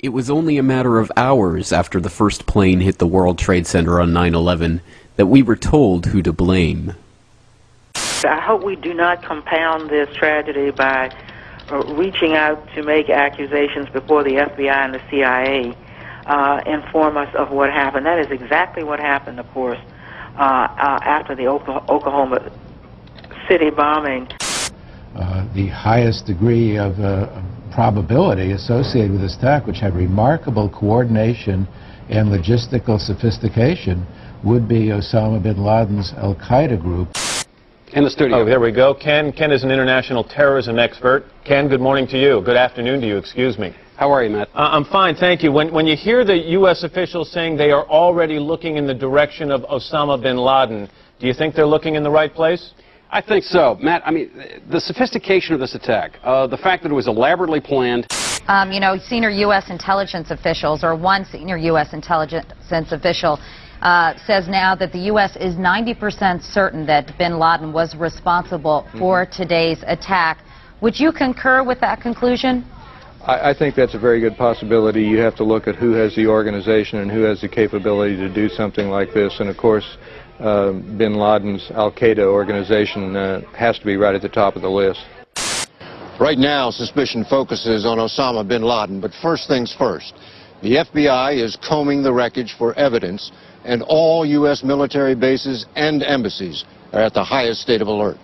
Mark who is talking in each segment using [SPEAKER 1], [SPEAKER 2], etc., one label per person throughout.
[SPEAKER 1] It was only a matter of hours after the first plane hit the World Trade Center on 9/11 that we were told who to blame.
[SPEAKER 2] I hope we do not compound this tragedy by reaching out to make accusations before the FBI and the CIA inform us of what happened. That is exactly what happened, of course, after the Oklahoma City bombing.
[SPEAKER 3] The highest degree of probability associated with this attack, which had remarkable coordination and logistical sophistication, would be Osama bin Laden's Al-Qaeda group.
[SPEAKER 4] In the studio. Oh, there we go. Ken is an international terrorism expert. Ken, good morning to you. Good afternoon to you, excuse me.
[SPEAKER 5] How are you, Matt?
[SPEAKER 4] I'm fine, thank you. When you hear the U.S. officials saying they are already looking in the direction of Osama bin Laden, do you think they're looking in the right place?
[SPEAKER 5] I think so. Matt, I mean, the sophistication of this attack, the fact that it was elaborately planned.
[SPEAKER 6] You know, senior U.S. intelligence officials, or one senior U.S. intelligence official, says now that the U.S. is 90% certain that bin Laden was responsible for today's attack. Would you concur with that conclusion?
[SPEAKER 7] I think that's a very good possibility. You have to look at who has the organization and who has the capability to do something like this. And of course, bin Laden's Al-Qaeda organization has to be right at the top of the list.
[SPEAKER 8] Right now, suspicion focuses on Osama bin Laden, but first things first. The FBI is combing the wreckage for evidence, and all U.S. military bases and embassies are at the highest state of alert.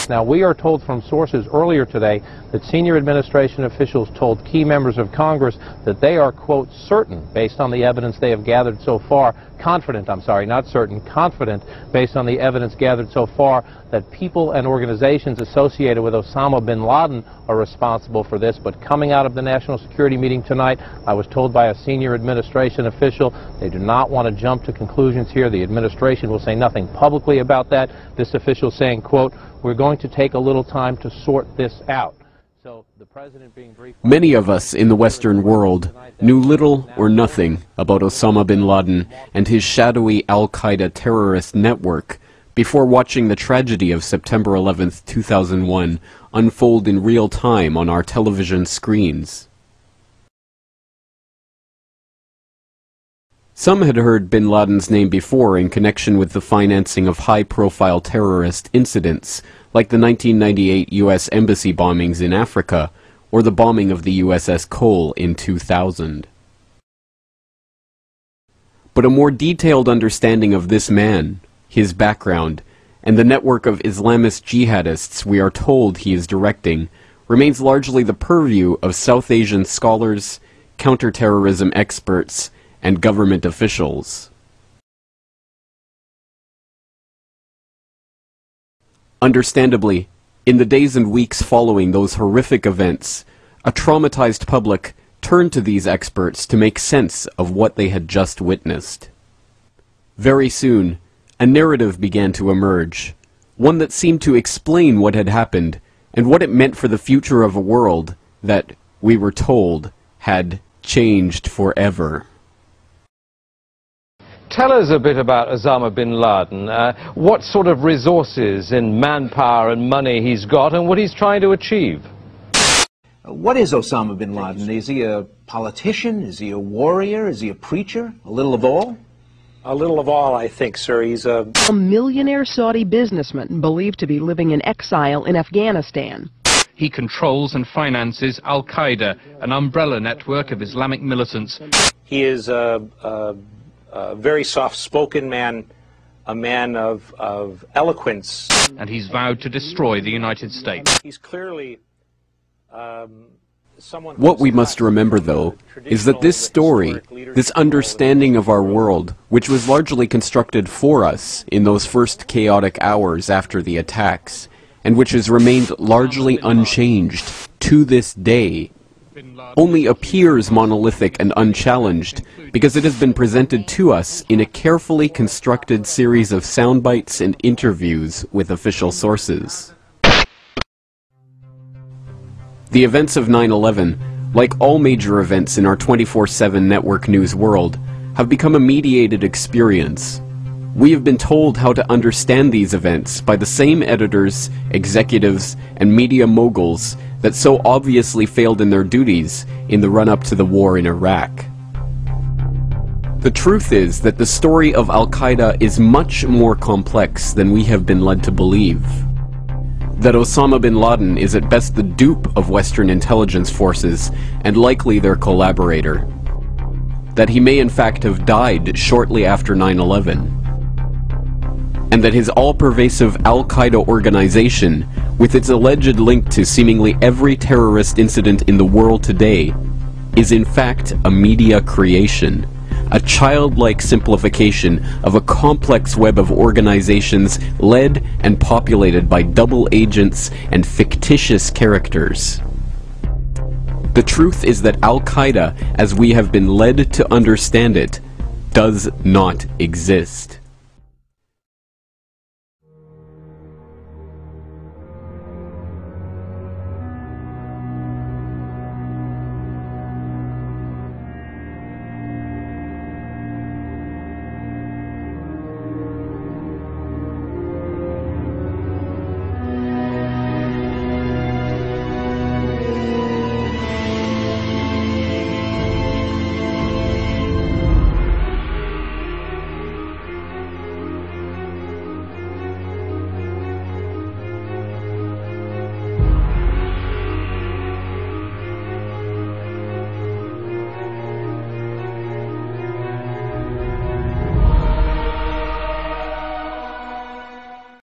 [SPEAKER 9] Now, we are told from sources earlier today that senior administration officials told key members of Congress that they are, quote, certain, based on the evidence they have gathered so far, confident, I'm sorry, not certain, confident, based on the evidence gathered so far, that people and organizations associated with Osama bin Laden are responsible for this. But coming out of the National Security meeting tonight, I was told by a senior administration official they do not want to jump to conclusions here. The administration will say nothing publicly about that. This official saying, quote, we're going to take a little time to sort this out. So the president being brief.
[SPEAKER 1] Many of us in the Western world knew little or nothing about Osama bin Laden and his shadowy Al-Qaeda terrorist network before watching the tragedy of September 11th, 2001 unfold in real time on our television screens. Some had heard bin Laden's name before in connection with the financing of high-profile terrorist incidents, like the 1998 U.S. Embassy bombings in Africa, or the bombing of the USS Cole in 2000. But a more detailed understanding of this man, his background, and the network of Islamist jihadists we are told he is directing, remains largely the purview of South Asian scholars, counterterrorism experts, and government officials. Understandably, in the days and weeks following those horrific events, a traumatized public turned to these experts to make sense of what they had just witnessed. Very soon, a narrative began to emerge, one that seemed to explain what had happened and what it meant for the future of a world that, we were told, had changed forever.
[SPEAKER 10] Tell us a bit about Osama bin Laden, what sort of resources in manpower and money he's got and what he's trying to achieve.
[SPEAKER 11] What is Osama bin Laden? Is he a politician? Is he a warrior? Is he a preacher? A little of all?
[SPEAKER 12] A little of all, I think, sir. He's a
[SPEAKER 13] millionaire Saudi businessman believed to be living in exile in Afghanistan.
[SPEAKER 14] He controls and finances Al-Qaeda, an umbrella network of Islamic militants.
[SPEAKER 12] He is a very soft-spoken man, a man of eloquence.
[SPEAKER 14] And he's vowed to destroy the United States.
[SPEAKER 12] He's clearly someone...
[SPEAKER 1] What we must remember, though, is that this story, this understanding of our world, which was largely constructed for us in those first chaotic hours after the attacks, and which has remained largely unchanged to this day, only appears monolithic and unchallenged because it has been presented to us in a carefully constructed series of sound bites and interviews with official sources. The events of 9/11, like all major events in our 24/7 network news world, have become a mediated experience. We have been told how to understand these events by the same editors, executives, and media moguls that so obviously failed in their duties in the run-up to the war in Iraq. The truth is that the story of Al-Qaeda is much more complex than we have been led to believe. That Osama bin Laden is at best the dupe of Western intelligence forces and likely their collaborator. That he may in fact have died shortly after 9/11. And that his all-pervasive Al-Qaeda organization, with its alleged link to seemingly every terrorist incident in the world today, is in fact a media creation. A childlike simplification of a complex web of organizations led and populated by double agents and fictitious characters. The truth is that Al-Qaeda, as we have been led to understand it, does not exist.